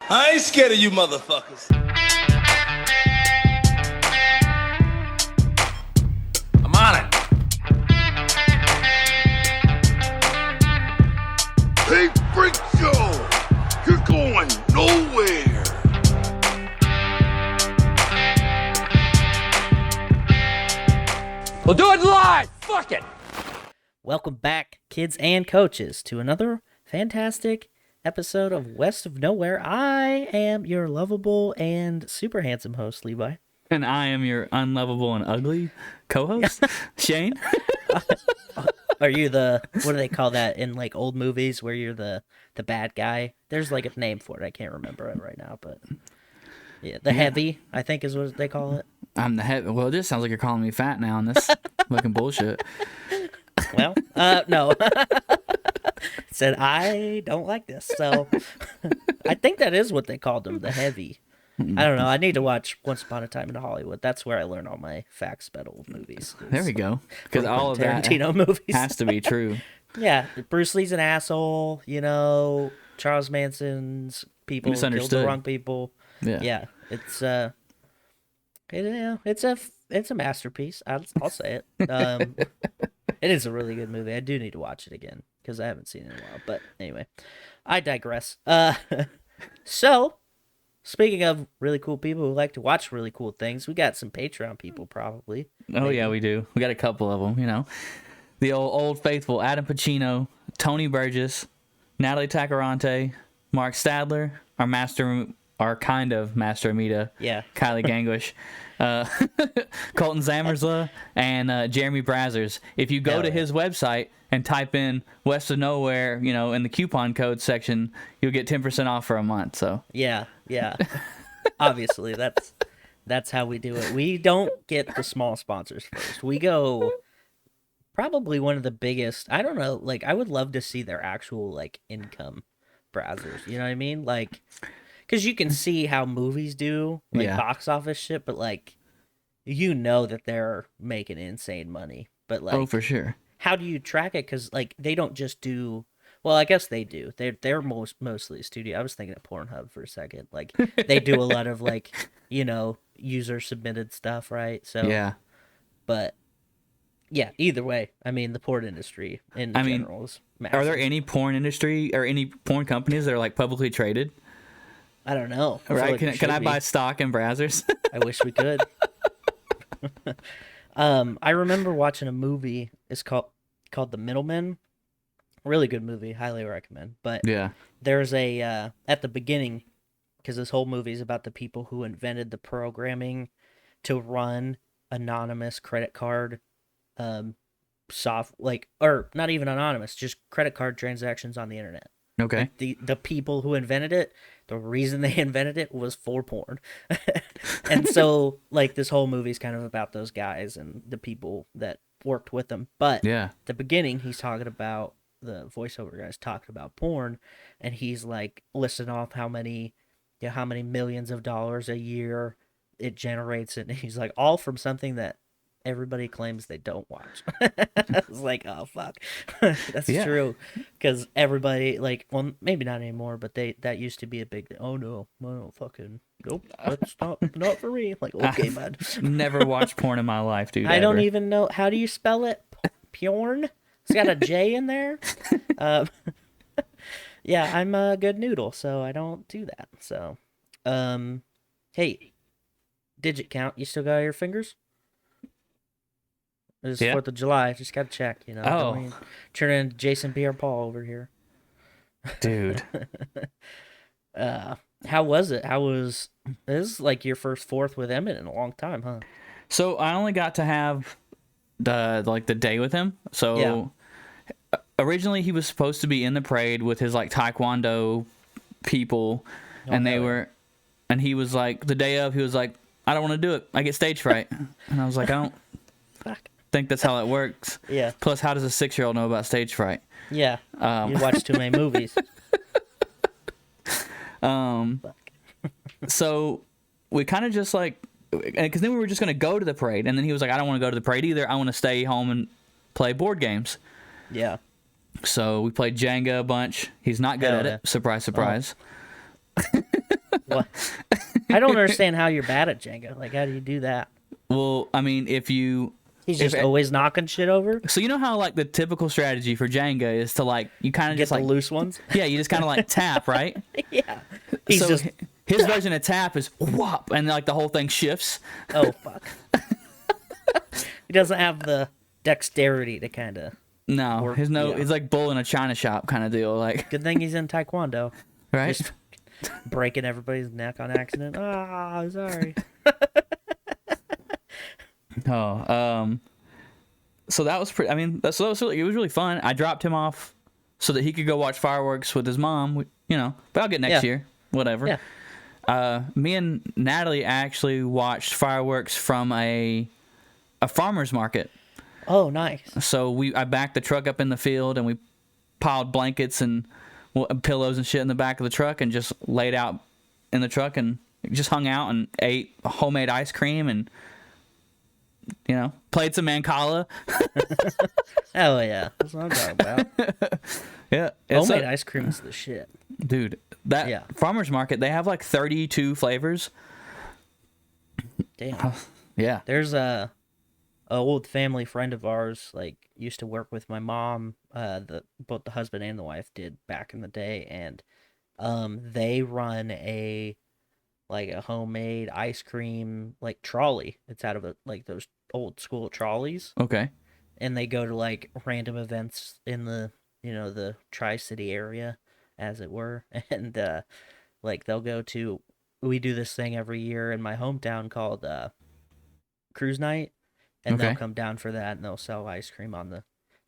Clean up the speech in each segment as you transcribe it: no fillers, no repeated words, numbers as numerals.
I ain't scared of you motherfuckers. I'm on it. Hey, Freak Show! You're going nowhere! We'll do it live! Fuck it! Welcome back, kids and coaches, to another fantastic episode of West of Nowhere. I am your lovable and super handsome host, Levi. And I am your unlovable and ugly co-host, Shane. Are you the, what do they call that in like old movies where you're the bad guy? There's like a name for it. I can't remember it right now, but yeah, the heavy, I think is what they call it. I'm the heavy. Well, this sounds like you're calling me fat now, and this fucking bullshit. Well, no. Said I don't like this, so I think that is what they called him, the heavy. I don't know. I need to watch Once Upon a Time in Hollywood. That's where I learn all my facts about old movies. There we go. Because all of that Tarantino movies has to be true. Yeah, Bruce Lee's an asshole. You know, Charles Manson's people killed the wrong people. Yeah. It's it's a masterpiece. I'll say it. It is a really good movie. I do need to watch it again because I haven't seen it in a while. But anyway, I digress. So, speaking of really cool people who like to watch really cool things, we got some Patreon people probably. Oh, maybe. yeah, we do. We got a couple of them, you know. The old faithful Adam Pacino, Tony Burgess, Natalie Tacarante, Mark Stadler, our kind of master Amita, Yeah. Kylie Ganguish, Colton Zamersla, and Jeremy Brazzers. If you go to his website and type in West of Nowhere, you know, in the coupon code section, you'll get 10% off for a month. So Yeah. Obviously, that's how we do it. We don't get the small sponsors first. We go probably one of the biggest. I don't know. Like, I would love to see their actual like income browsers. You know what I mean? Like, because you can see how movies do, like box office shit, but like, you know that they're making insane money. But like, oh, for sure. How do you track it? Because like, they don't just do. Well, I guess they do. They're mostly a studio. I was thinking of Pornhub for a second. Like, they do a lot of like, you know, user submitted stuff, right? So Yeah. But yeah, either way, I mean, the porn industry in general is massive. Are there any porn industry or any porn companies that are like publicly traded? I don't know. Right? Like Can I buy stock in Brazzers? I wish we could. I remember watching a movie. It's called The Middleman. Really good movie. Highly recommend. But Yeah. there's a at the beginning, because this whole movie is about the people who invented the programming to run anonymous credit card or not even anonymous, just credit card transactions on the internet. Okay. Like the people who invented it, the reason they invented it was for porn. And so like this whole movie's kind of about those guys and the people that worked with them. But Yeah. the beginning, he's talking about, the voiceover guy's talking about porn, and he's like listing off how many millions of dollars a year it generates, and he's like, all from something that everybody claims they don't watch. I was like, oh fuck. That's true, because everybody, like, well, maybe not anymore, but that used to be a big, oh no, fucking nope, that's not for me. Like, okay, bud. Never watched porn in my life, dude. I don't even know, how do you spell it? Pyorn? It's got a J in there. Yeah, I'm a good noodle, so I don't do that. So, hey, digit count. You still got your fingers? It's 4th of July. Just gotta check. You know. Oh. Turn into Jason Pierre-Paul over here. Dude. How was it? This is like your first 4th with Emmett in a long time, huh? So I only got to have the day with him. So originally he was supposed to be in the parade with his like Taekwondo people, and he was like, the day of, he was like, I don't want to do it. I get stage fright. And I was like, I don't think that's how it works. Yeah. Plus, how does a 6-year-old know about stage fright? Yeah. You watch too many movies. So we kind of just like, because then we were just going to go to the parade, and then he was like, I don't want to go to the parade either. I want to stay home and play board games. Yeah. So we played Jenga a bunch. He's not good at it. Surprise, surprise. What? I don't understand how you're bad at Jenga. Like, how do you do that? Well, I mean, He's just always knocking shit over. So you know how like the typical strategy for Jenga is to like you kind of Get just the like loose ones. Yeah, you just kind of like tap, right? Yeah. He's so just. his version of tap is whop, and like the whole thing shifts. Oh fuck. He doesn't have the dexterity to kind of. No, it's like bull in a china shop kind of deal. Like, Good thing he's in Taekwondo. right? Just breaking everybody's neck on accident. Ah, sorry. Oh, so that was pretty. I mean, it was really fun. I dropped him off so that he could go watch fireworks with his mom. But I'll get next year, whatever. Yeah. Me and Natalie actually watched fireworks from a farmer's market. Oh, nice. So I backed the truck up in the field and we piled blankets and pillows and shit in the back of the truck and just laid out in the truck and just hung out and ate homemade ice cream and played some Mancala. Hell yeah, that's what I'm talking about. Yeah, Homemade ice cream is the shit, dude. That farmer's market, they have like 32 flavors. Damn. Yeah. There's a old family friend of ours, like, used to work with my mom. Both the husband and the wife did back in the day, and they run a homemade ice cream like trolley. It's out of those old school trolleys. Okay. And they go to like random events in the the Tri-City area, as it were, and they'll go to. We do this thing every year in my hometown called Cruise Night, and they'll come down for that, and they'll sell ice cream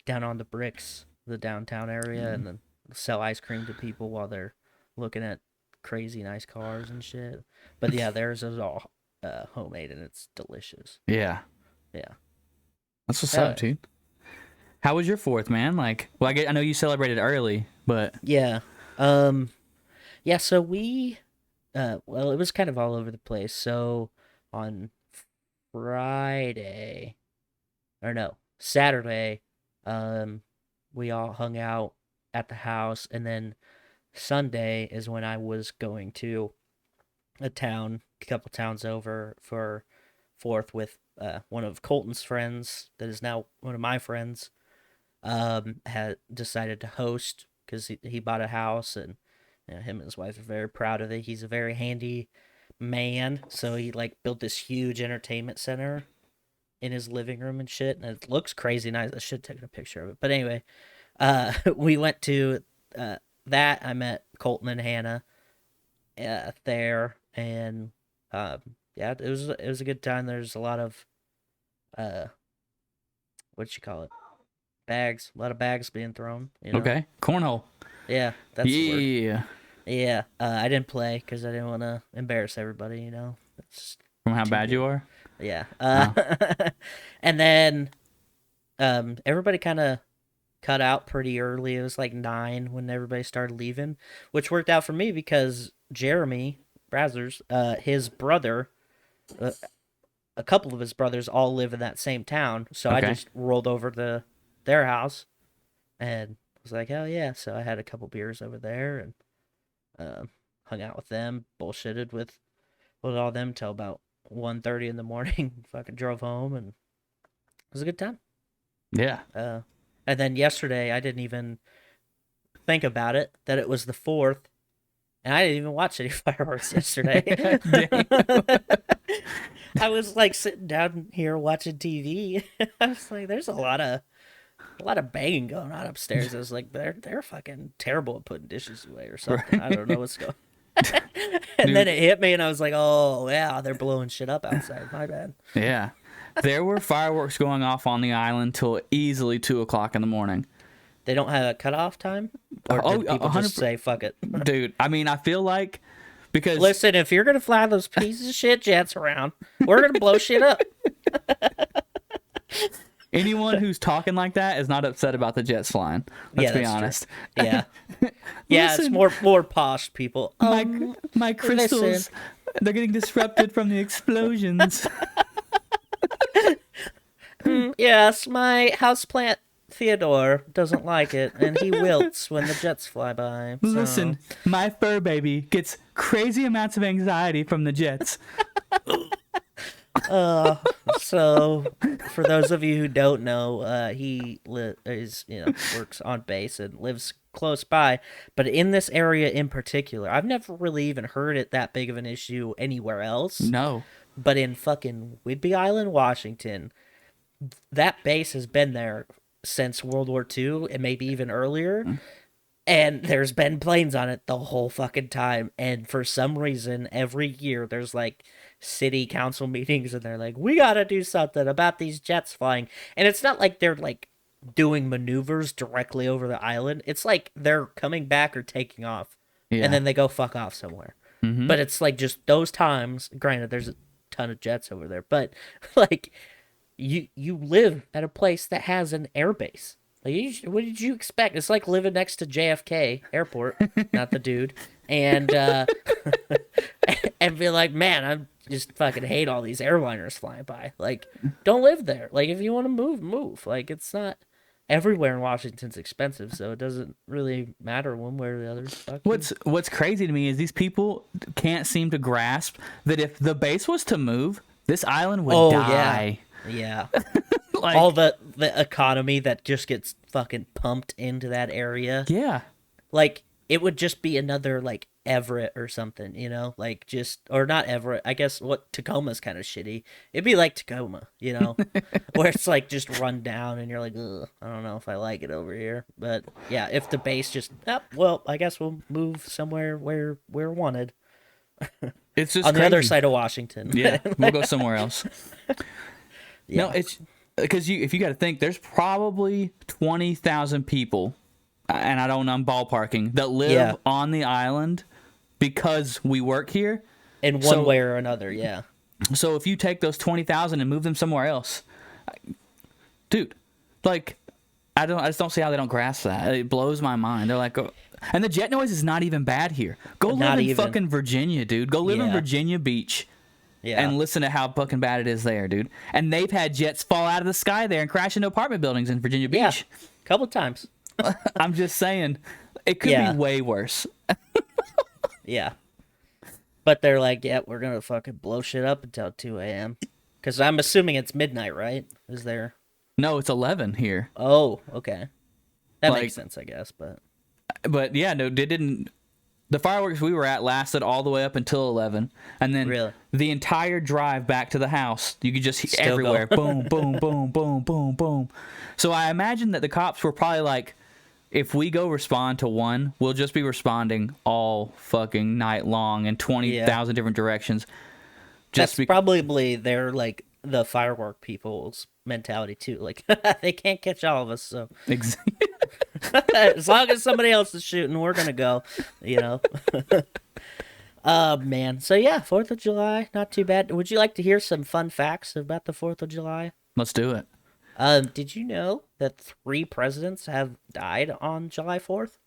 down on the bricks, the downtown area, and then sell ice cream to people while they're looking at crazy nice cars and shit. But yeah, theirs is all homemade, and it's delicious. Yeah. Yeah. That's what's up, dude. How was your 4th, man? Like, well, I know you celebrated early, but yeah, so we, it was kind of all over the place. So on Saturday, we all hung out at the house, and then Sunday is when I was going to a couple towns over for 4th with one of Colton's friends that is now one of my friends. Had decided to host because he bought a house, and him and his wife are very proud of it. He's a very handy man, so he built this huge entertainment center in his living room and shit, and it looks crazy nice. I should have taken a picture of it, but anyway, we went to that. I met Colton and Hannah there, and it was a good time. There's a lot of what you call it, bags, a lot of bags being thrown. Okay, cornhole. Yeah, that's the word. Yeah. Yeah, I didn't play because I didn't want to embarrass everybody. From how bad you are. Yeah. And then everybody kind of cut out pretty early. It was like 9 when everybody started leaving, which worked out for me because Jeremy Brazzers, his brother, a couple of his brothers all live in that same town. So I just rolled over to their house and was like, hell yeah. So I had a couple beers over there and hung out with them, bullshitted with all them till about 1:30 in the morning. Fucking drove home, and it was a good time. Yeah. And then yesterday, I didn't even think about it, that it was the 4th, and I didn't even watch any fireworks yesterday. I was sitting down here watching TV. I was like, there's a lot of banging going on upstairs. I was like, they're fucking terrible at putting dishes away or something. I don't know what's going on. And then it hit me, and I was like, oh, yeah, they're blowing shit up outside. My bad. Yeah. There were fireworks going off on the island till easily 2 o'clock in the morning. They don't have a cutoff time? Or did people just say, fuck it? Dude, I mean, I feel like, because... Listen, if you're going to fly those pieces of shit jets around, we're going to blow shit up. Anyone who's talking like that is not upset about the jets flying. Let's be honest. True. Yeah. Yeah, it's more posh people. My crystals, listen. They're getting disrupted from the explosions. Yes, my houseplant Theodore doesn't like it, and he wilts when the jets fly by. So. Listen, my fur baby gets crazy amounts of anxiety from the jets. So for those of you who don't know, he works on base and lives close by, but in this area in particular, I've never really even heard it that big of an issue anywhere else. No. But in fucking Whidbey Island, Washington, that base has been there since World War II and maybe even earlier. And there's been planes on it the whole fucking time. And for some reason, every year there's like city council meetings and they're like, we gotta do something about these jets flying. And it's not like they're like doing maneuvers directly over the island. It's like they're coming back or taking off. Yeah. And then they go fuck off somewhere. Mm-hmm. But it's like just those times, granted, there's a ton of jets over there, but like you live at a place that has an airbase. Like, what did you expect? It's like living next to JFK Airport, not the dude, and and be like, man, I just fucking hate all these airliners flying by. Like, don't live there. Like, if you want to move. Like, it's not everywhere in Washington's expensive, so it doesn't really matter one way or the other. What's crazy to me is these people can't seem to grasp that if the base was to move, this island would die. Yeah. Like, all the economy that just gets fucking pumped into that area. Yeah. Like, it would just be another, like, Everett or something, you know? Like, just, or not Everett. I guess Tacoma's kind of shitty. It'd be like Tacoma, you know? Where it's, like, just run down and you're like, ugh, I don't know if I like it over here. But, yeah, if the base just, well, I guguess we'll move somewhere where we're wanted. It's just on crazy. the other side of Washington. Yeah, we'll go somewhere else. Yeah. No, it's because if you got to think, there's probably 20,000 people, and I'm ballparking, that live on the island because we work here. In one way or another, yeah. So if you take those 20,000 and move them somewhere else, dude, like, I just don't see how they don't grasp that. It blows my mind. They're like, oh. And the jet noise is not even bad here. Go live in fucking Virginia, dude. Go live in Virginia Beach. Yeah. And listen to how fucking bad it is there, dude. And they've had jets fall out of the sky there and crash into apartment buildings in Virginia Beach. Yeah, a couple times. I'm just saying, it could be way worse. Yeah. But they're like, yeah, we're going to fucking blow shit up until 2 a.m. Because I'm assuming it's midnight, right? Is there? No, it's 11 here. Oh, okay. That makes sense, I guess. But yeah, no, they didn't. The fireworks we were at lasted all the way up until 11. And then the entire drive back to the house, you could just hear everywhere. Boom, boom, boom, boom, boom, boom. So I imagine that the cops were probably like, if we go respond to one, we'll just be responding all fucking night long in 20,000 different directions. That's probably their, like, the firework people's mentality, too. Like, they can't catch all of us, so. Exactly. As long as somebody else is shooting, we're gonna go, you know. Man. So yeah, 4th of July, not too bad. Would you like to hear some fun facts about the 4th of July? Let's do it. Did you know that 3 presidents have died on July 4th?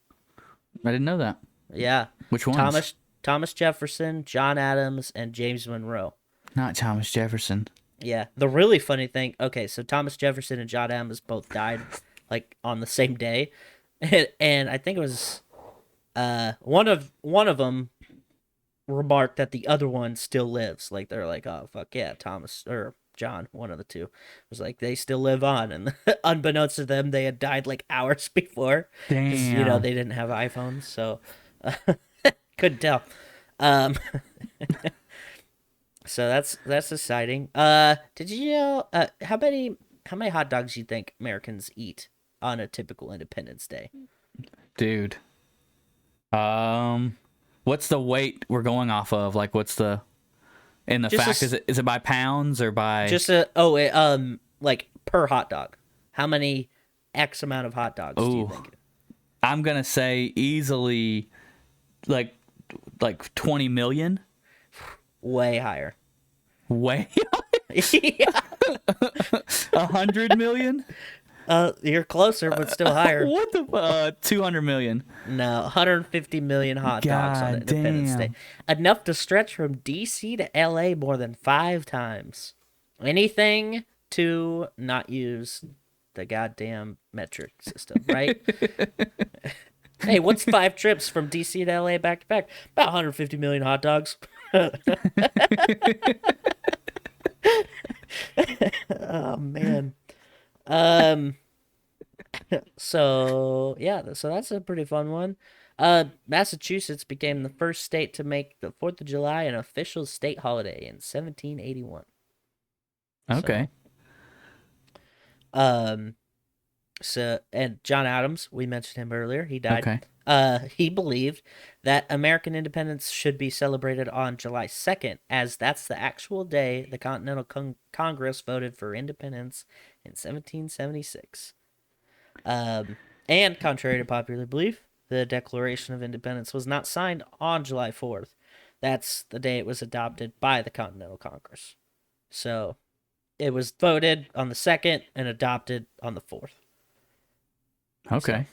I didn't know that. Yeah. Which ones? Thomas Jefferson, John Adams, and James Monroe. Not Thomas Jefferson. Yeah. The really funny thing, okay, so Thomas Jefferson and John Adams both died like on the same day, and I think it was one of them remarked that the other one still lives. Like, they're like, oh fuck yeah, Thomas or John, one of the two was like, they still live on, and unbeknownst to them, they had died like hours before. Damn. You know, they didn't have iPhones, so couldn't tell. So that's exciting. Did you know how many hot dogs do you think Americans eat on a typical Independence Day? Dude. What's the weight we're going off of? Like, what's the fact? Is it by pounds or by like per hot dog? How many X amount of hot dogs do you think? I'm gonna say easily like 20 million. Way higher. Way higher? 100 million? You're closer, but still higher. What the 200 million? No, 150 million hot dogs on Independence Day. Enough to stretch from DC to LA more than 5 times. Anything to not use the goddamn metric system, right? Hey, what's 5 trips from DC to LA back to back? About 150 million hot dogs. Oh man. So yeah, so that's a pretty fun one. Massachusetts became the first state to make the 4th of July an official state holiday in 1781. Okay. So and John Adams, we mentioned him earlier. He died. Okay. He believed that American independence should be celebrated on July 2nd, as that's the actual day the Continental Congress voted for independence in 1776. And contrary to popular belief, the Declaration of Independence was not signed on July 4th. That's the day it was adopted by the Continental Congress. So it was voted on the 2nd and adopted on the 4th. Okay.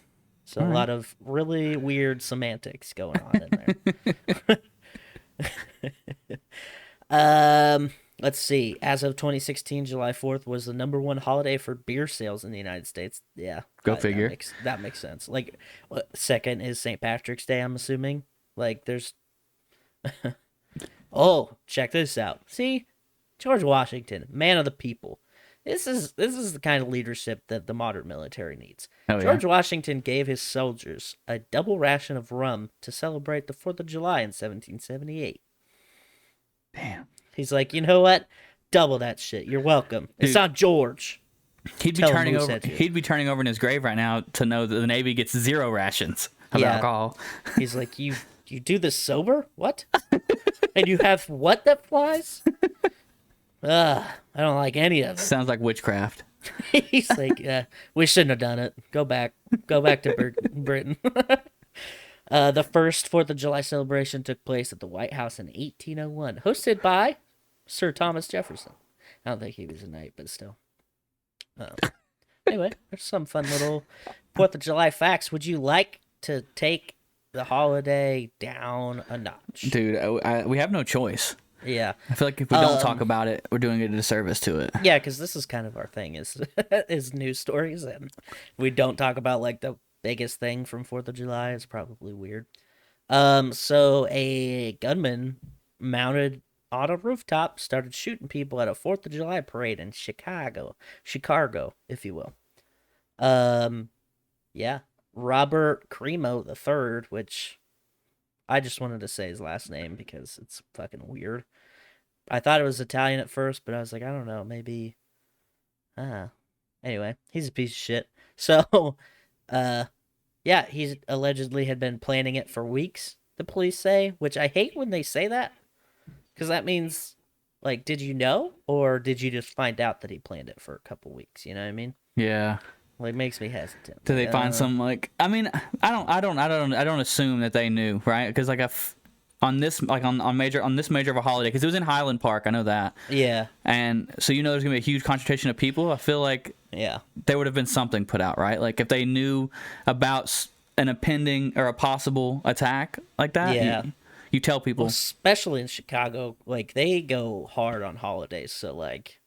So a lot of really weird semantics going on in there. Let's see. As of 2016, July 4th was the #1 holiday for beer sales in the United States. Yeah. Go figure. That makes sense. Like, second is St. Patrick's Day, I'm assuming. Like, there's... Oh, check this out. See? George Washington, man of the people. This is the kind of leadership that the modern military needs. Oh, George Washington gave his soldiers a double ration of rum to celebrate the 4th of July in 1778. Damn. He's like, you know what? Double that shit. You're welcome. It's not George. He'd be turning over in his grave right now to know that the Navy gets 0 rations of alcohol. He's like, you do this sober? What? And you have what that flies? I don't like any of it. Sounds like witchcraft. He's like, we shouldn't have done it. Go back to Britain. The first 4th of July celebration took place at the White House in 1801, hosted by Sir Thomas Jefferson. I don't think he was a knight, but still. Anyway, there's some fun little 4th of July facts. Would you like to take the holiday down a notch? Dude, we have no choice. Yeah. I feel like if we don't talk about it, we're doing a disservice to it. Yeah, because this is kind of our thing, is news stories, and we don't talk about, like, the biggest thing from 4th of July. It's probably weird. So a gunman mounted on a rooftop started shooting people at a 4th of July parade in Chicago, if you will. Yeah. Robert Cremo III, which I just wanted to say his last name because it's fucking weird. I thought it was Italian at first, but I was like, I don't know, maybe. Anyway, he's a piece of shit. So, yeah, he's allegedly had been planning it for weeks, the police say, which I hate when they say that. Because that means, like, did you know? Or did you just find out that he planned it for a couple weeks? You know what I mean? Yeah. Like, makes me hesitant. Did they find some, like, I mean, I don't assume that they knew, right? Because, like, on this major of a holiday, because it was in Highland Park, I know that. Yeah. And so there's gonna be a huge concentration of people. I feel like there would have been something put out, right? Like if they knew about an impending or a possible attack like that. Yeah. You tell people, well, especially in Chicago, like they go hard on holidays. So like,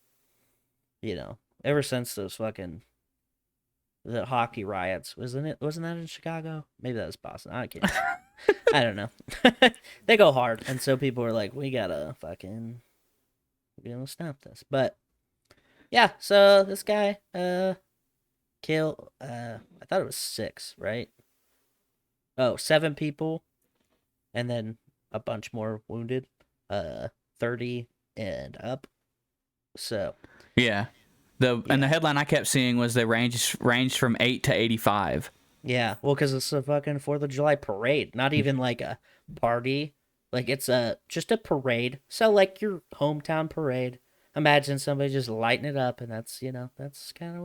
ever since those fucking the hockey riots, wasn't that in Chicago? Maybe that was Boston. I can't. I don't know. They go hard, and so people are like, we gotta fucking stop this. But yeah, so this guy killed. I thought it was 6, right? Oh, 7 people, and then a bunch more wounded. 30 and up. So yeah. And the headline I kept seeing was they ranged from 8 to 85. Yeah, well, because it's a fucking 4th of July parade, not even like a party. Like it's just a parade. So like your hometown parade. Imagine somebody just lighting it up, and that's kind of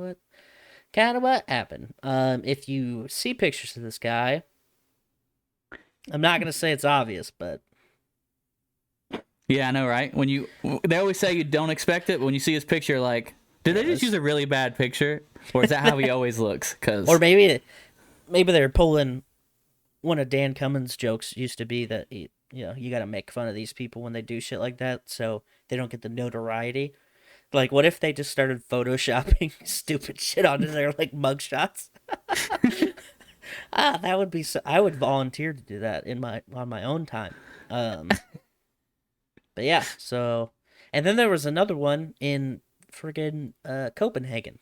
what happened. If you see pictures of this guy, I'm not gonna say it's obvious, but yeah, I know, right? They always say you don't expect it, but when you see his picture, like, did they just use a really bad picture, or is that how he always looks? Or maybe they're pulling one of Dan Cummins' jokes used to be that you got to make fun of these people when they do shit like that, so they don't get the notoriety. Like, what if they just started photoshopping stupid shit onto their like mugshots? That would be so. I would volunteer to do that on my own time. But yeah, so and then there was another one in friggin' Copenhagen.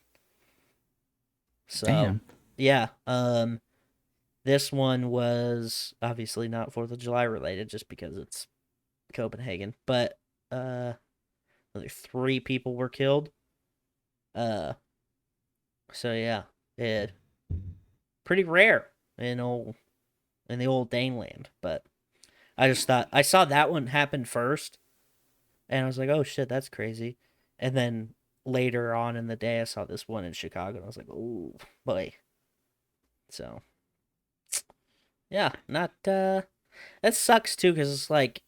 So Damn. yeah, this one was obviously not 4th of July related, just because it's Copenhagen. But like 3 people were killed. Uh, so yeah, it pretty rare in the old Daneland. But I just thought I saw that one happen first, and I was like, oh shit, that's crazy. And then later on in the day, I saw this one in Chicago, and I was like, oh boy. So yeah, not that sucks too, because it's like,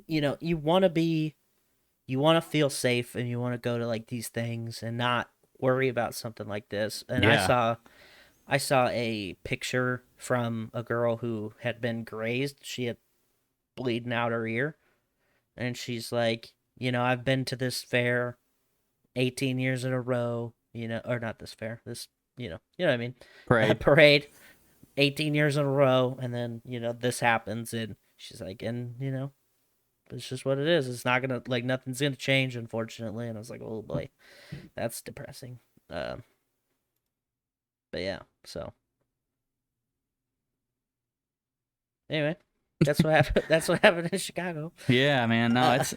you want to feel safe, and you want to go to like these things and not worry about something like this. And Yeah. I saw a picture from a girl who had been grazed. She had bleeding out her ear, and she's like, I've been to this fair 18 years in a row, or not this fair, this, you know what I mean? Parade. Parade 18 years in a row, and then, this happens, and she's like, and, it's just what it is. It's not gonna, like, nothing's gonna change, unfortunately. And I was like, oh boy, that's depressing. But yeah, so anyway, that's what happened. That's what happened in Chicago. Yeah, man. No, it's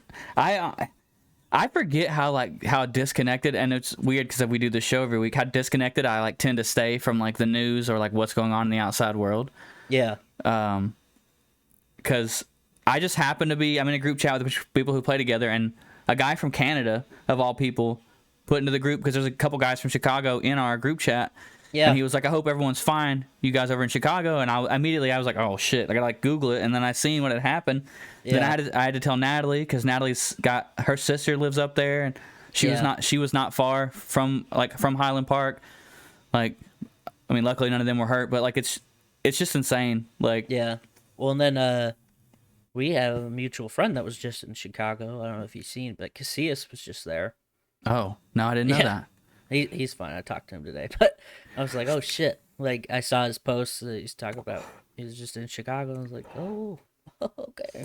I forget how disconnected, and it's weird because we do the show every week. How disconnected I like tend to stay from like the news or like what's going on in the outside world. Yeah. Because I just happen to be I'm in a group chat with people who play together, and a guy from Canada of all people put into the group because there's a couple guys from Chicago in our group chat. Yeah. And he was like, I hope everyone's fine, you guys over in Chicago. And I was like, oh shit, I gotta like Google it. And then I seen what had happened. Yeah. Then I had to tell Natalie, because Natalie's got her sister lives up there, and she was not far from Highland Park. Like, I mean, luckily none of them were hurt, but like it's just insane. Like, Yeah. Well, and then we have a mutual friend that was just in Chicago. I don't know if you've seen, but Casillas was just there. oh no, I didn't know that. He's fine. I talked to him today, but I was like, oh shit. Like, I saw his post that he's talking about he was just in Chicago. I was like, oh, okay.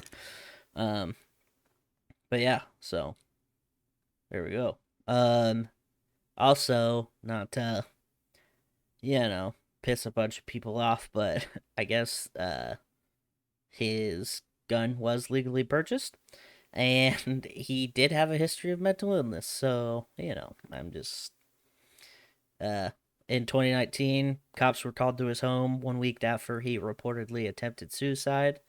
But yeah, so there we go. Also, not to, piss a bunch of people off, but I guess his gun was legally purchased, and he did have a history of mental illness. So, I'm just in 2019, cops were called to his home 1 week after he reportedly attempted suicide,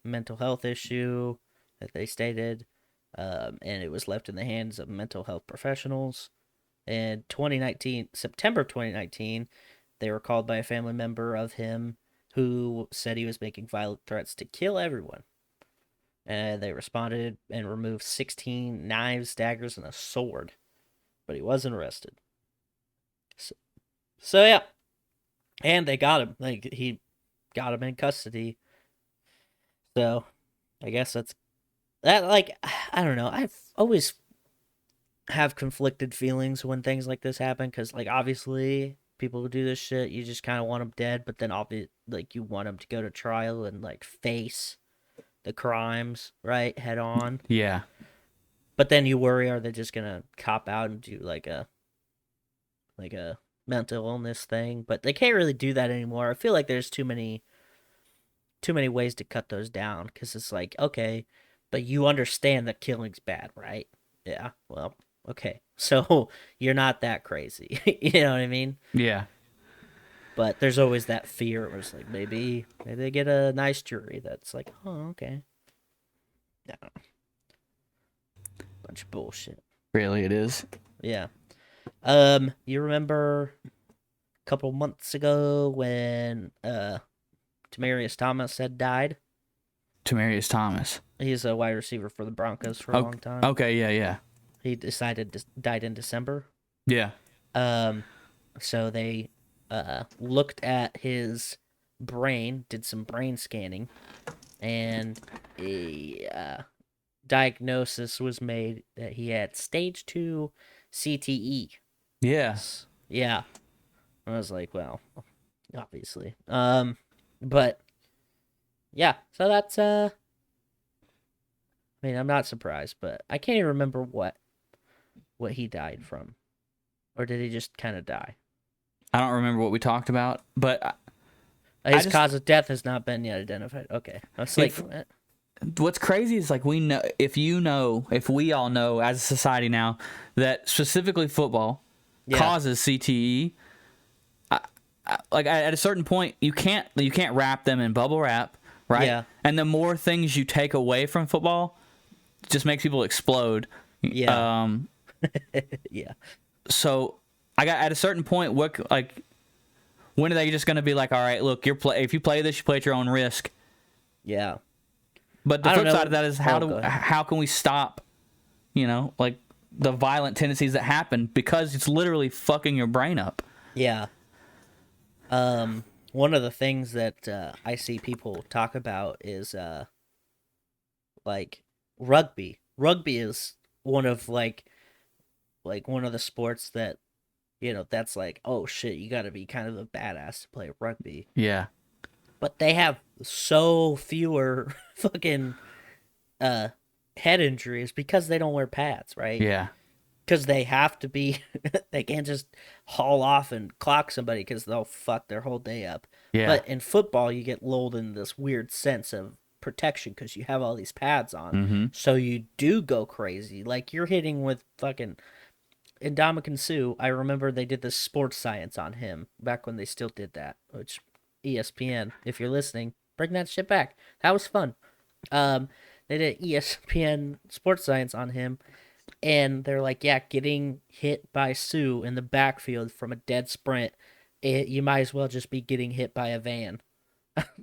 mental health issue that they stated, and it was left in the hands of mental health professionals. In September 2019, they were called by a family member of him who said he was making violent threats to kill everyone. And they responded and removed 16 knives, daggers, and a sword. But he wasn't arrested. So yeah. And they got him. Like, he got him in custody. So I guess that's that. Like, I don't know. I've always have conflicted feelings when things like this happen, because like obviously people who do this shit, you just kind of want them dead, but then like you want them to go to trial and like face the crimes right head on. Yeah. But then you worry, are they just gonna cop out and do like a mental illness thing? But they can't really do that anymore. I feel like there's too many ways to cut those down, because it's like, okay, but you understand that killing's bad, right? Yeah, well, okay, so you're not that crazy. You know what I mean? Yeah. But there's always that fear where it's like, maybe they get a nice jury that's like, oh, okay. No. Bunch of bullshit. Really, it is. Yeah. You remember a couple months ago when Demaryius Thomas had died? Demaryius Thomas. He's a wide receiver for the Broncos for a long time. Okay, yeah. He died in December. Yeah. So they looked at his brain, did some brain scanning, and a diagnosis was made that he had stage 2 CTE. Yeah. Yeah. I was like, well, obviously. But yeah, so that's I mean, I'm not surprised, but I can't even remember what he died from. Or did he just kind of die? I don't remember what we talked about, but His cause of death has not been yet identified. Okay. I was like, what? What's crazy is like we know, if we all know as a society now that specifically football causes CTE. Like at a certain point, you can't wrap them in bubble wrap, right? Yeah. And the more things you take away from football, just makes people explode. Yeah. Yeah. So I got at a certain point, when are they just going to be like, all right, look, if you play this, you play at your own risk. Yeah. But the flip side of that is how can we stop, like the violent tendencies that happen because it's literally fucking your brain up. Yeah. One of the things that I see people talk about is like rugby. Rugby is one of like one of the sports that that's like, oh shit, you got to be kind of a badass to play rugby. Yeah. But they have so fewer fucking head injuries because they don't wear pads, right? Yeah. Because they have to be, they can't just haul off and clock somebody because they'll fuck their whole day up. Yeah. But in football, you get lulled in this weird sense of protection because you have all these pads on. Mm-hmm. So you do go crazy. Like you're hitting with fucking Ndamukong Suh. I remember they did this sports science on him back when they still did that, which ESPN, if you're listening, bring that shit back. That was fun. They did ESPN sports science on him. And they're like, yeah, getting hit by Sue in the backfield from a dead sprint, you might as well just be getting hit by a van.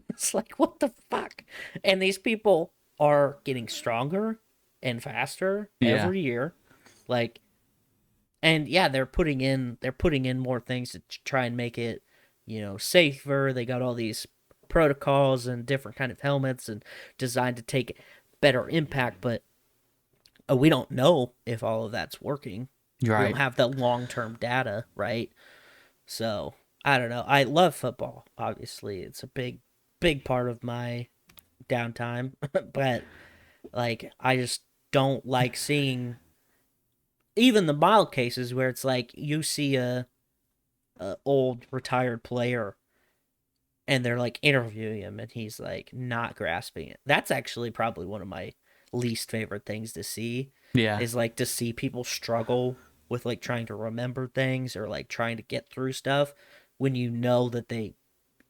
It's like, what the fuck? And these people are getting stronger and faster every year. Like, and yeah, they're putting in more things to try and make it, safer. They got all these protocols and different kind of helmets and designed to take better impact, but we don't know if all of that's working. Right. We don't have the long-term data, right? So, I don't know. I love football, obviously. It's a big part of my downtime. But, like, I just don't like seeing even the mild cases where it's like you see a old retired player and they're, like, interviewing him and he's, like, not grasping it. That's actually probably one of my least favorite things to see. Yeah. Is like to see people struggle with like trying to remember things or like trying to get through stuff when you know that they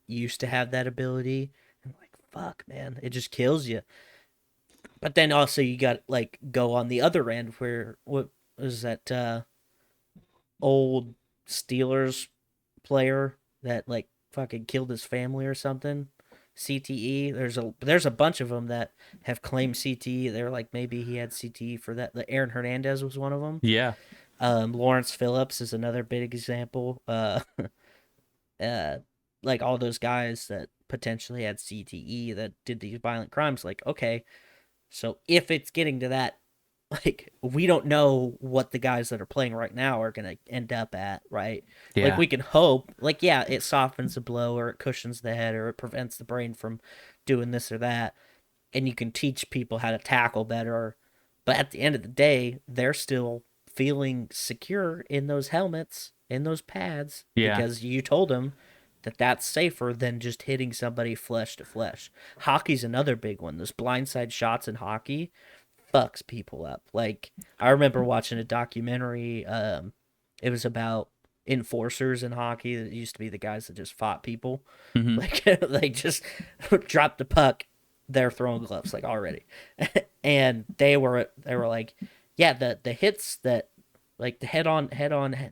used to have that ability. And like, fuck, man, it just kills you. But then also you got like go on the other end where what was that old Steelers player that like fucking killed his family or something? CTE. There's a bunch of them that have claimed CTE. They're like maybe he had CTE for that. The Aaron Hernandez was one of them. Yeah. Lawrence Phillips is another big example. Like all those guys that potentially had CTE that did these violent crimes. Like, okay, so if it's getting to that, like we don't know what the guys that are playing right now are gonna end up at, right? Yeah. Like we can hope, like yeah, it softens the blow or it cushions the head or it prevents the brain from doing this or that, and you can teach people how to tackle better. But at the end of the day, they're still feeling secure in those helmets, in those pads, because you told them that that's safer than just hitting somebody flesh to flesh. Hockey's another big one. Those blindside shots in hockey fucks people up. Like I remember watching a documentary. It was about enforcers in hockey. That used to be the guys that just fought people. Mm-hmm. Like they just dropped the puck, they're throwing gloves like already. And they were like, yeah, the hits that like the head on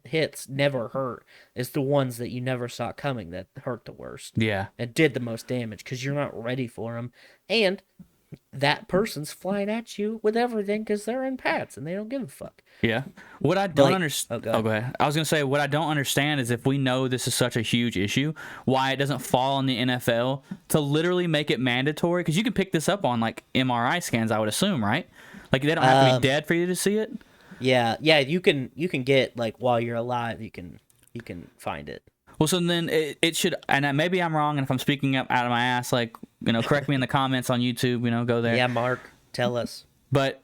hits never hurt. It's the ones that you never saw coming that hurt the worst. Yeah. And did the most damage because you're not ready for them. And that person's flying at you with everything because they're in pads and they don't give a fuck. Yeah. What I don't understand. Oh, go ahead. I was going to say, what I don't understand is if we know this is such a huge issue, why it doesn't fall on the NFL to literally make it mandatory. Because you can pick this up on like MRI scans, I would assume, right? Like they don't have to be dead for you to see it. Yeah, you can get like while you're alive, you can find it. Well, so then it should, and maybe I'm wrong, and if I'm speaking up out of my ass, like, correct me in the comments on YouTube, go there. Yeah, Mark, tell us. But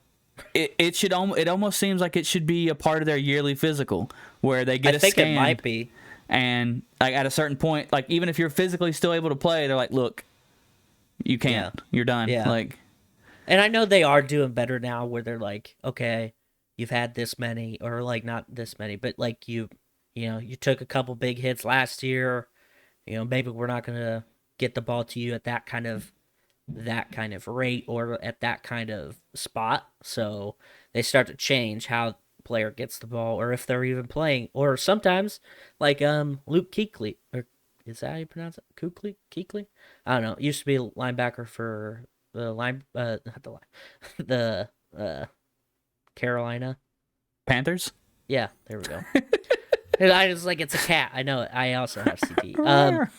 it should it almost seems like it should be a part of their yearly physical where they get a scan. I think it might be. And like at a certain point, like even if you're physically still able to play, they're like, look, you can't. Yeah. You're done. Yeah. Like, and I know they are doing better now where they're like, okay, you've had this many, or like not this many, but like you took a couple big hits last year. Maybe we're not gonna get the ball to you at that kind of rate or at that kind of spot. So they start to change how player gets the ball, or if they're even playing, or sometimes like Luke Kuechly, or is that how you pronounce it? Kuechly? I don't know. It used to be a linebacker for the Carolina Panthers. Yeah, there we go. I was like, it's a cat. I know it. I also have CP.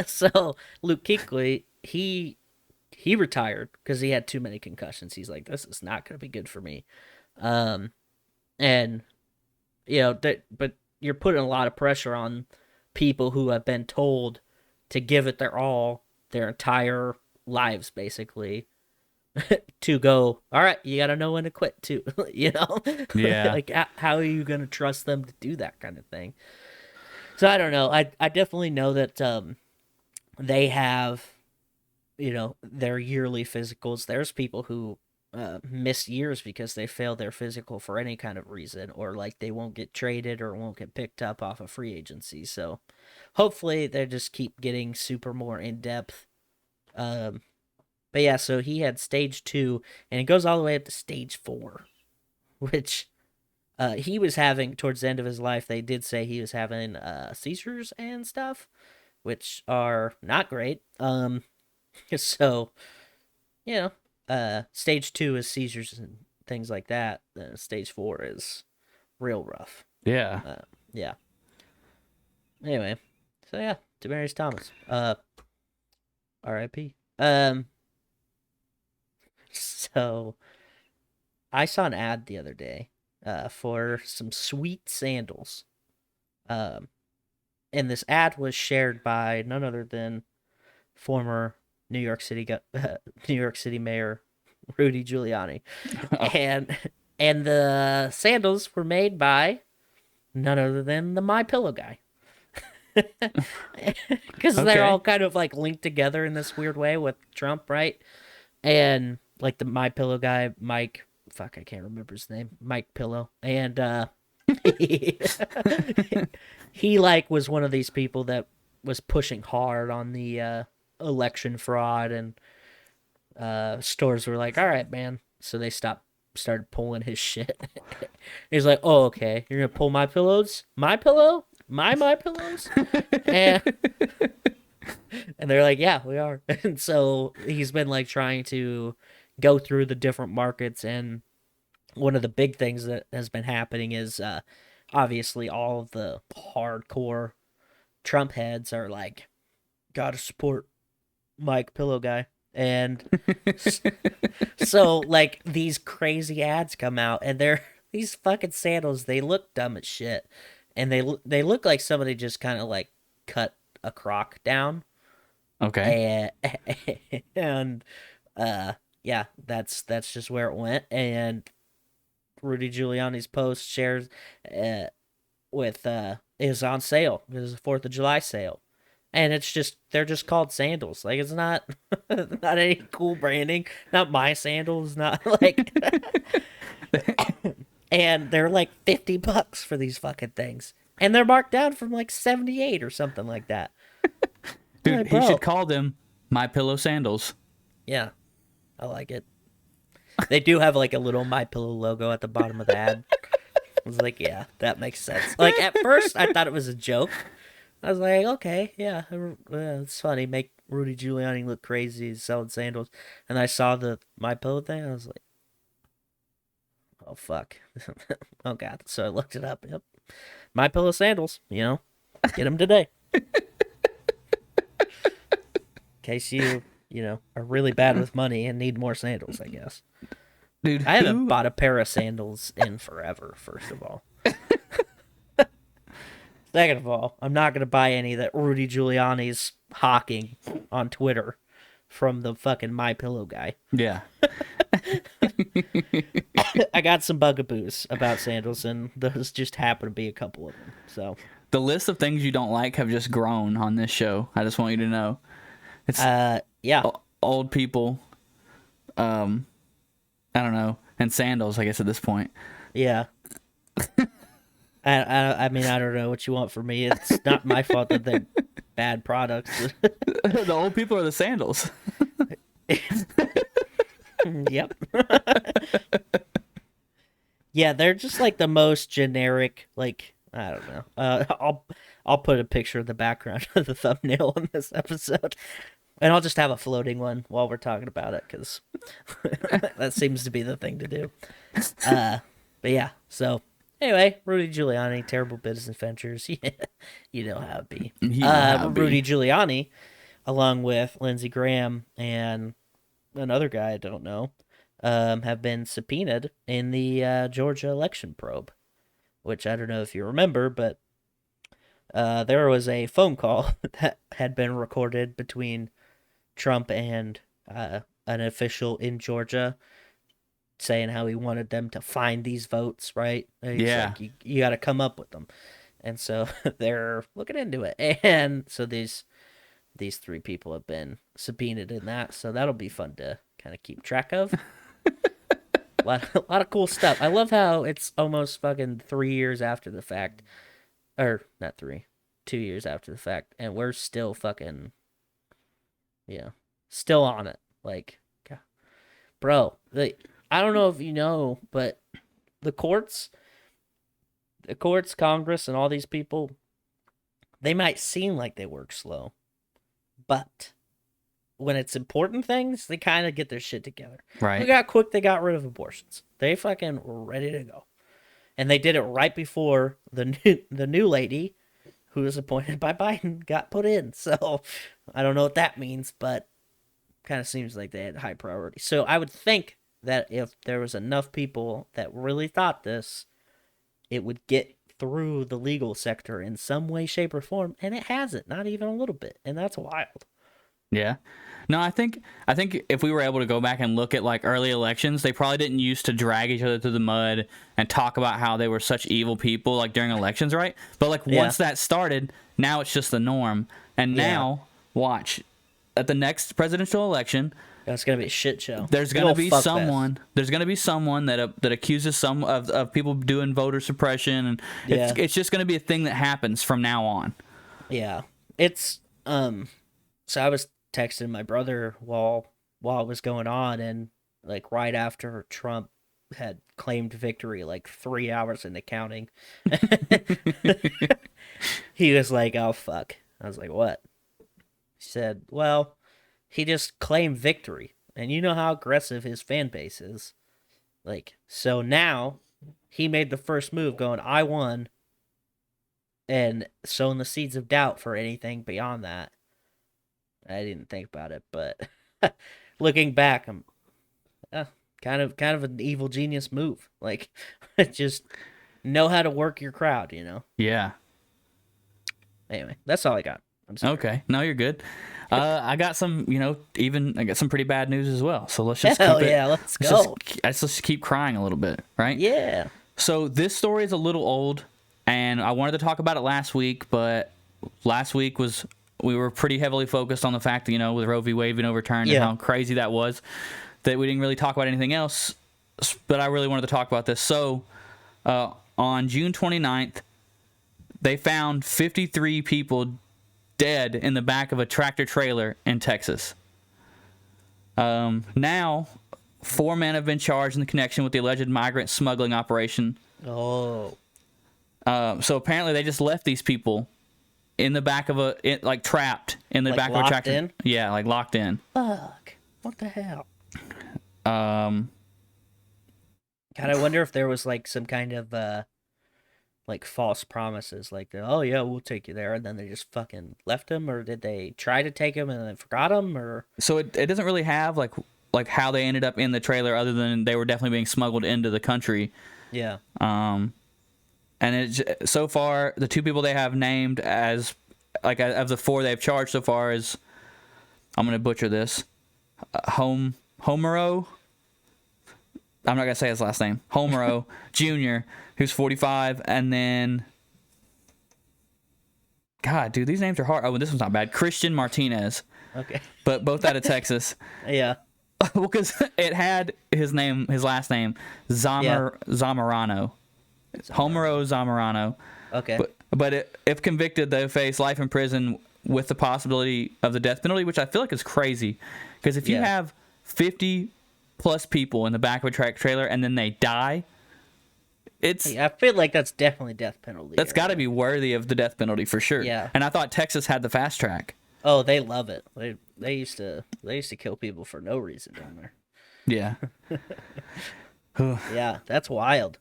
So Luke Kuechly, he retired because he had too many concussions. He's like, this is not going to be good for me. And but you're putting a lot of pressure on people who have been told to give it their all their entire lives, basically, to go, all right, you got to know when to quit too, Yeah. Like, how are you going to trust them to do that kind of thing? So I don't know. I definitely know that they have, their yearly physicals. There's people who miss years because they fail their physical for any kind of reason, or like they won't get traded or won't get picked up off of free agency. So hopefully they just keep getting super more in depth. But yeah, so he had stage 2 and it goes all the way up to stage 4, which he was having towards the end of his life. They did say he was having seizures and stuff, which are not great. So, stage 2 is seizures and things like that. Stage 4 is real rough. Yeah. Yeah. Anyway, so yeah, Demaryius Thomas. R.I.P. So I saw an ad the other day for some sweet sandals. And this ad was shared by none other than former New York City Mayor Rudy Giuliani. and the sandals were made by none other than the My Pillow guy. Because they're all kind of like linked together in this weird way with Trump, right? And like the My Pillow guy, Mike, I can't remember his name, Mike Pillow, and he like was one of these people that was pushing hard on the election fraud, and stores were like, all right, man. So they started pulling his shit. He's like, oh, okay, you're gonna pull my pillows, my pillows, and they're like, yeah, we are. And so he's been like trying to go through the different markets, and one of the big things that has been happening is obviously all of the hardcore Trump heads are like, gotta support Mike Pillow guy. And so like these crazy ads come out, and they're these fucking sandals, they look dumb as shit, and they look like somebody just kind of like cut a croc down. Okay. And yeah, that's just where it went. And Rudy Giuliani's post shares with is on sale. It was a 4th of July sale. And it's just, they're just called sandals. Like, it's not not any cool branding. Not my sandals, not like and they're like $50 for these fucking things. And they're marked down from like 78 or something like that. Dude, like, he should call them My Pillow Sandals. Yeah. I like it. They do have like a little My Pillow logo at the bottom of the ad. I was like, yeah, that makes sense. Like at first I thought it was a joke. I was like, okay, yeah, it's funny. Make Rudy Giuliani look crazy. He's selling sandals. And I saw the My Pillow thing. I was like, oh, fuck. Oh, God. So I looked it up. Yep. My Pillow sandals, get them today. In case you are really bad with money and need more sandals, I guess. Dude, I haven't bought a pair of sandals in forever, first of all. Second of all, I'm not going to buy any that Rudy Giuliani's hawking on Twitter from the fucking My Pillow guy. Yeah. I got some bugaboos about sandals, and those just happen to be a couple of them. So The list of things you don't like have just grown on this show. I just want you to know. It's yeah. old people, I don't know, and sandals, I guess, at this point. Yeah. I mean, I don't know what you want from me. It's not my fault that they're bad products. The old people are the sandals. Yep. Yeah, they're just like the most generic, like, I don't know. I'll put a picture of the background of the thumbnail on this episode. And I'll just have a floating one while we're talking about it, because that seems to be the thing to do. But yeah, so anyway, Rudy Giuliani, terrible business ventures. Yeah, you know how it be. Rudy Giuliani, along with Lindsey Graham and another guy I don't know, have been subpoenaed in the Georgia election probe, which I don't know if you remember, but there was a phone call that had been recorded between Trump and an official in Georgia, saying how he wanted them to find these votes, right? He's Yeah. like, you got to come up with them. And so they're looking into it. And so these three people have been subpoenaed in that. So that'll be fun to kind of keep track of. a lot of cool stuff. I love how it's almost fucking 3 years after the fact. Or not 3, 2 years after the fact. And we're still fucking, still on it. Like, God. Bro, I don't know if you know, but the courts, Congress, and all these people, they might seem like they work slow, but when it's important things, they kind of get their shit together. Right. Look how quick they got rid of abortions. They fucking were ready to go. And they did it right before the new lady, who was appointed by Biden, got put in. So I don't know what that means, but kind of seems like they had high priority. So I would think that if there was enough people that really thought this, it would get through the legal sector in some way, shape, or form, and it hasn't, not even a little bit, and that's wild. Yeah. No, I think if we were able to go back and look at like early elections, they probably didn't used to drag each other through the mud and talk about how they were such evil people like during elections, right? But like once that started, now it's just the norm. And now, watch, at the next presidential election, it's gonna be a shit show. There's gonna be someone. There's gonna be someone that accuses some of people doing voter suppression, and it's just gonna be a thing that happens from now on. Yeah, it's So I was texting my brother while it was going on, and like right after Trump had claimed victory, like 3 hours into counting, he was like, "Oh fuck!" I was like, "What?" He said, "Well, he just claimed victory, and you know how aggressive his fan base is. Like, so now he made the first move, going, 'I won,' and sowing the seeds of doubt for anything beyond that." I didn't think about it, but looking back, I'm kind of an evil genius move. Like, just know how to work your crowd, you know? Yeah. Anyway, that's all I got. I'm sorry. Okay. No, you're good. I got some, I got some pretty bad news as well. So let's just let's go. Let's just keep crying a little bit, right? Yeah. So this story is a little old, and I wanted to talk about it last week, but last week we were pretty heavily focused on the fact that, with Roe v. Wade being overturned and how crazy that was, that we didn't really talk about anything else. But I really wanted to talk about this. So on June 29th, they found 53 people dead in the back of a tractor trailer in Texas. Now, 4 men have been charged in the connection with the alleged migrant smuggling operation. Oh. So apparently they just left these people in the back of trapped in the back of a tractor. In? Yeah, like locked in. Fuck. What the hell? God, I wonder if there was like some kind of false promises, like, oh yeah, we'll take you there, and then they just fucking left him, or did they try to take him and then forgot him, or? So it doesn't really have like like how they ended up in the trailer, other than they were definitely being smuggled into the country. Yeah. And so far, the 2 people they have named as, like, of the 4 they've charged so far is, I'm gonna butcher this, Homero. I'm not gonna say his last name. Homero Jr., who's 45, and then, God, dude, these names are hard. Oh, this one's not bad. Christian Martinez. Okay. But both out of Texas. Yeah. Well, because it had his last name, Zamorano. Homero Zamorano. Okay. But if convicted, they face life in prison with the possibility of the death penalty, which I feel like is crazy. Because if you have 50 plus people in the back of a trailer and then they die, I feel like that's definitely death penalty. That's got to be worthy of the death penalty for sure. Yeah. And I thought Texas had the fast track. Oh, they love it. They used to kill people for no reason down there. Yeah. Yeah, that's wild.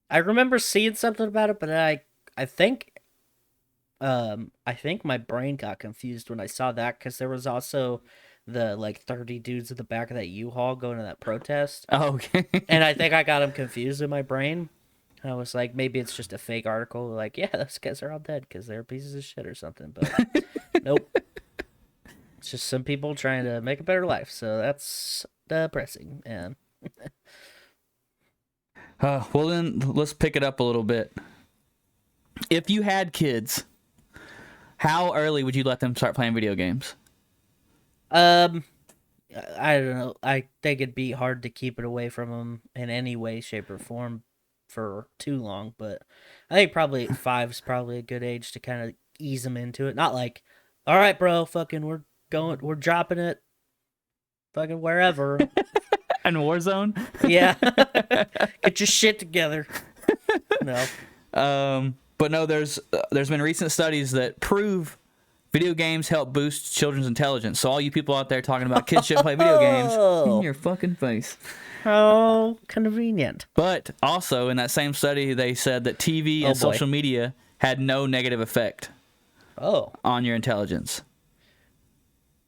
I remember seeing something about it, but I think my brain got confused when I saw that, because there was also the like 30 dudes at the back of that U-Haul going to that protest. Oh, okay. And I think I got them confused in my brain. I was like, maybe it's just a fake article. Like, yeah, those guys are all dead because they're pieces of shit or something. But nope. It's just some people trying to make a better life. So that's depressing. And well, then let's pick it up a little bit. If you had kids, how early would you let them start playing video games? I don't know. I think it'd be hard to keep it away from them in any way, shape, or form for too long. But I think probably 5's probably a good age to kind of ease them into it. Not like, all right, bro, fucking we're dropping it, fucking wherever. And Warzone. Yeah. Get your shit together. No. But no, there's been recent studies that prove video games help boost children's intelligence. So all you people out there talking about kids shouldn't play video games, in your fucking face. How convenient. But also in that same study, they said that TV and social media had no negative effect on your intelligence.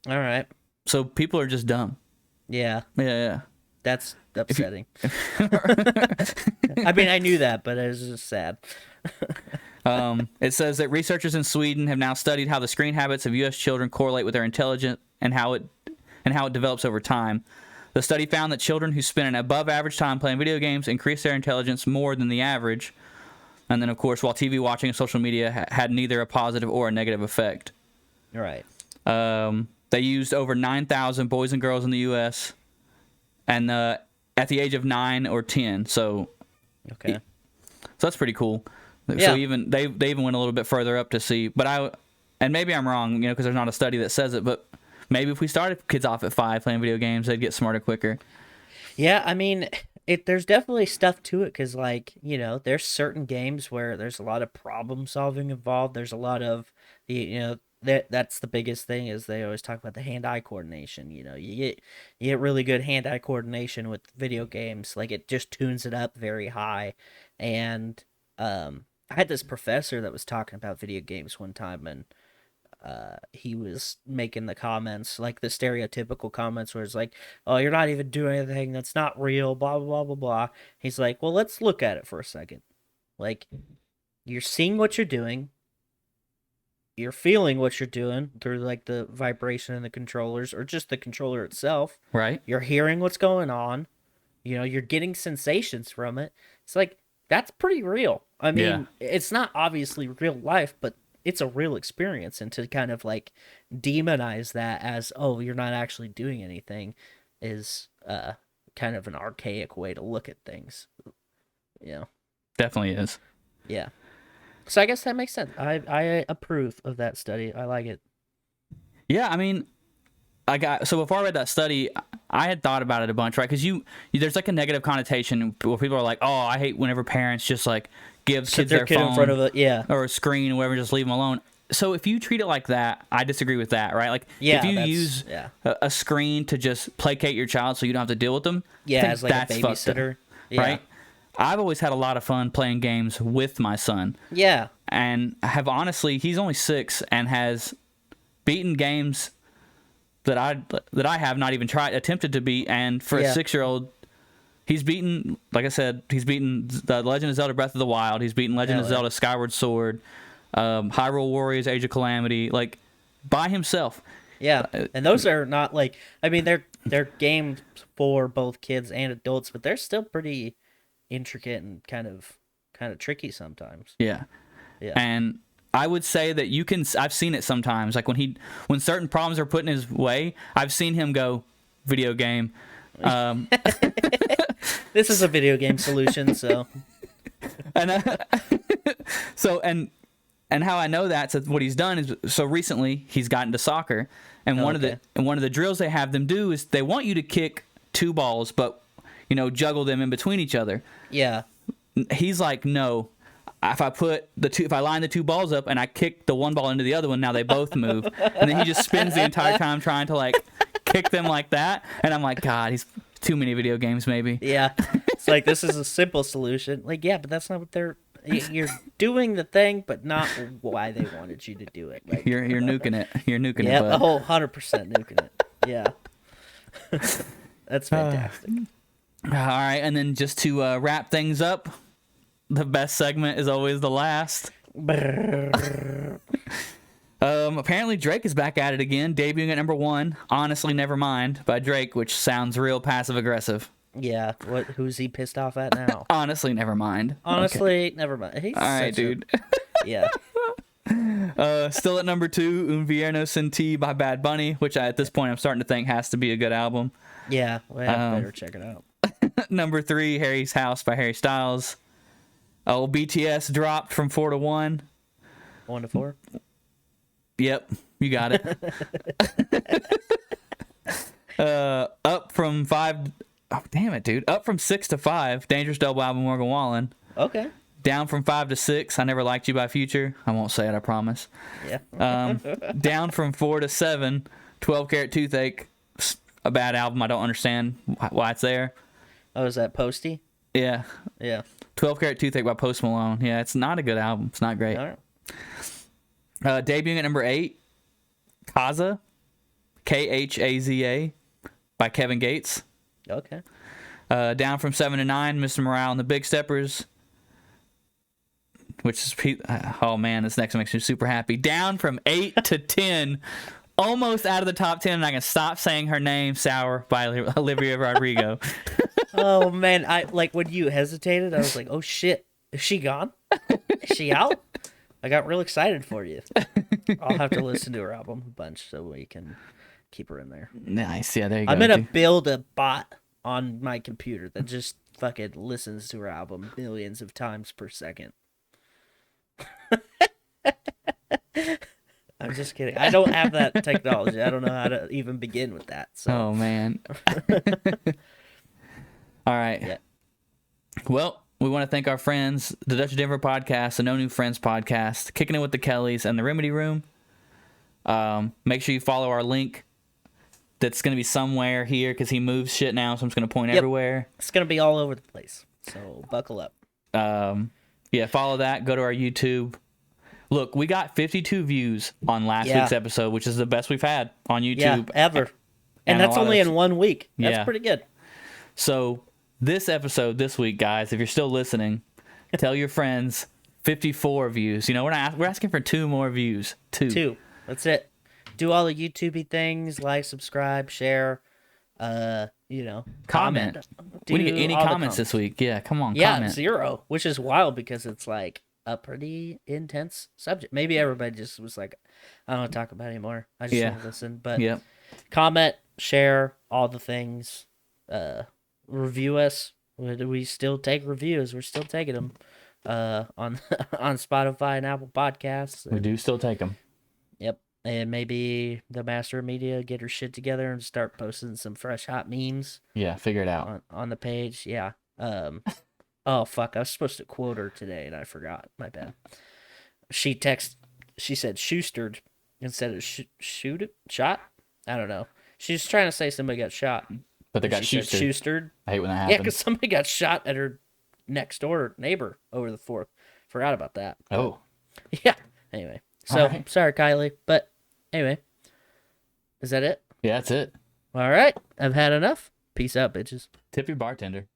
All right. So people are just dumb. Yeah. Yeah. That's upsetting. I mean, I knew that, but it was just sad. It says that researchers in Sweden have now studied how the screen habits of U.S. children correlate with their intelligence and how it develops over time. The study found that children who spend an above-average time playing video games increase their intelligence more than the average. And then, of course, while TV watching and social media had neither a positive or a negative effect. All right. They used over 9,000 boys and girls in the U.S. and at the age of 9 or 10. So that's pretty cool. Yeah. So even they even went a little bit further up to see. But maybe I'm wrong, because there's not a study that says it. But maybe if we started kids off at 5 playing video games, they'd get smarter quicker. Yeah, I mean, there's definitely stuff to it, because there's certain games where there's a lot of problem solving involved. There's a lot of that's the biggest thing, is they always talk about the hand-eye coordination. You get really good hand-eye coordination with video games. Like, it just tunes it up very high. And I had this professor that was talking about video games one time, and he was making the comments, like the stereotypical comments where it's like, oh, you're not even doing anything, that's not real, blah, blah, blah, blah, blah. He's like, well, let's look at it for a second. Like, you're seeing what you're doing, you're feeling what you're doing through, like, the vibration in the controllers, or just the controller itself. Right. You're hearing what's going on. You're getting sensations from it. It's like, that's pretty real. I mean, It's not obviously real life, but it's a real experience. And to kind of like demonize that as, oh, you're not actually doing anything, is kind of an archaic way to look at things. Definitely is. Yeah. So I guess that makes sense. I approve of that study. I like it. Yeah, I mean, so before I read that study, I had thought about it a bunch, right? Because there's like a negative connotation where people are like, oh, I hate whenever parents just like give kids their kid phone in front of it, or a screen or whatever, just leave them alone. So if you treat it like that, I disagree with that, right? Like, if you use a screen to just placate your child so you don't have to deal with them, as like a babysitter, right? I've always had a lot of fun playing games with my son. Yeah. And he's only 6 and has beaten games that I have not even attempted to beat, and for a 6-year-old, he's beaten. Like I said, he's beaten the Legend of Zelda: Breath of the Wild. He's beaten Legend of Zelda: Skyward Sword, Hyrule Warriors: Age of Calamity, like by himself. Yeah, and those are not like, I mean, they're games for both kids and adults, but they're still pretty intricate and kind of tricky sometimes. Yeah. Yeah. And I would say that I've seen it sometimes, like when certain problems are put in his way, I've seen him go, video game. This is a video game solution, so. And and how I know that, so what he's done is, so recently he's gotten to soccer, and one of the drills they have them do is they want you to kick 2 balls, but juggle them in between each other. Yeah. He's like, no. If I line the 2 balls up and I kick the one ball into the other one, now they both move, and then he just spins the entire time trying to like kick them like that, and I'm like, God, he's too many video games, maybe. Yeah. It's like, this is a simple solution. Like, yeah, but that's not what you're doing the thing, but not why they wanted you to do it. Like, you're nuking it. You're nuking it. Yeah, 100% nuking it. Yeah. That's fantastic. All right, and then just to wrap things up, the best segment is always the last. Apparently Drake is back at it again, debuting at number 1, Honestly Nevermind by Drake, which sounds real passive aggressive. Yeah, who's he pissed off at now? Honestly Nevermind. Honestly, never mind. He's all right, dude. Yeah. Still at number 2, Un Vierno Sin Ti by Bad Bunny, which at this point I'm starting to think has to be a good album. Yeah, well, I better check it out. Number 3, Harry's House by Harry Styles. Oh, BTS dropped from 4 to 1. 1 to 4? Yep, you got it. Up from 5. Oh, damn it, dude. Up from 6 to 5, Dangerous Double Album, Morgan Wallen. Okay. Down from 5 to 6, I Never Liked You by Future. I won't say it, I promise. Yeah. Down from 4 to 7, 12 Karat Toothache. A bad album. I don't understand why it's there. Oh, is that Posty? Yeah. Yeah. 12 Karat Toothache by Post Malone. Yeah, it's not a good album. It's not great. All right. Debuting at number 8, Kaza, Khaza by Kevin Gates. Okay. Down from 7 to 9, Mr. Morale and the Big Steppers, which is, oh man, this next one makes me super happy. Down from 8 to 10, almost out of the top 10, and I can stop saying her name, Sour by Olivia Rodrigo. Oh man, when you hesitated, I was like, oh shit, is she gone? Is she out? I got real excited for you. I'll have to listen to her album a bunch so we can keep her in there. Nice, yeah, there you go. I'm gonna build a bot on my computer that just fucking listens to her album millions of times per second. I'm just kidding. I don't have that technology. I don't know how to even begin with that. So. Oh man. All right. Yeah. Well, we want to thank our friends, the Dutch Denver podcast, the No New Friends podcast, Kicking It with the Kellys, and the Remedy Room. Make sure you follow our link. That's going to be somewhere here because he moves shit now, so I'm just going to point everywhere. It's going to be all over the place, so buckle up. Yeah, follow that. Go to our YouTube. Look, we got 52 views on last week's episode, which is the best we've had on YouTube. Yeah, ever. And that's only in 1 week. That's pretty good. So this episode this week, guys, if you're still listening, tell your friends. 54 views. You know, we're asking for 2 more views. 2. That's it. Do all the YouTube-y things, like, subscribe, share, comment. We didn't get any comments this week. Yeah, come on, comment. 0, which is wild because it's like a pretty intense subject. Maybe everybody just was like, I don't want to talk about it anymore. I just want to listen. But comment, share, all the things. Review us. We still take reviews. We're still taking them on Spotify and Apple Podcasts. We do still take them. Yep. And maybe the Master of Media get her shit together and start posting some fresh hot memes. Yeah, figure it out. On the page. Yeah. Oh, fuck. I was supposed to quote her today, and I forgot. My bad. She said Schustered instead of shot? I don't know. She's trying to say somebody got shot. But they got Schustered. I hate when that happens. Yeah, because somebody got shot at her next door neighbor over the 4th. Forgot about that. Oh. Yeah. Anyway. So, sorry, Kylie. But, anyway. Is that it? Yeah, that's it. All right. I've had enough. Peace out, bitches. Tip your bartender.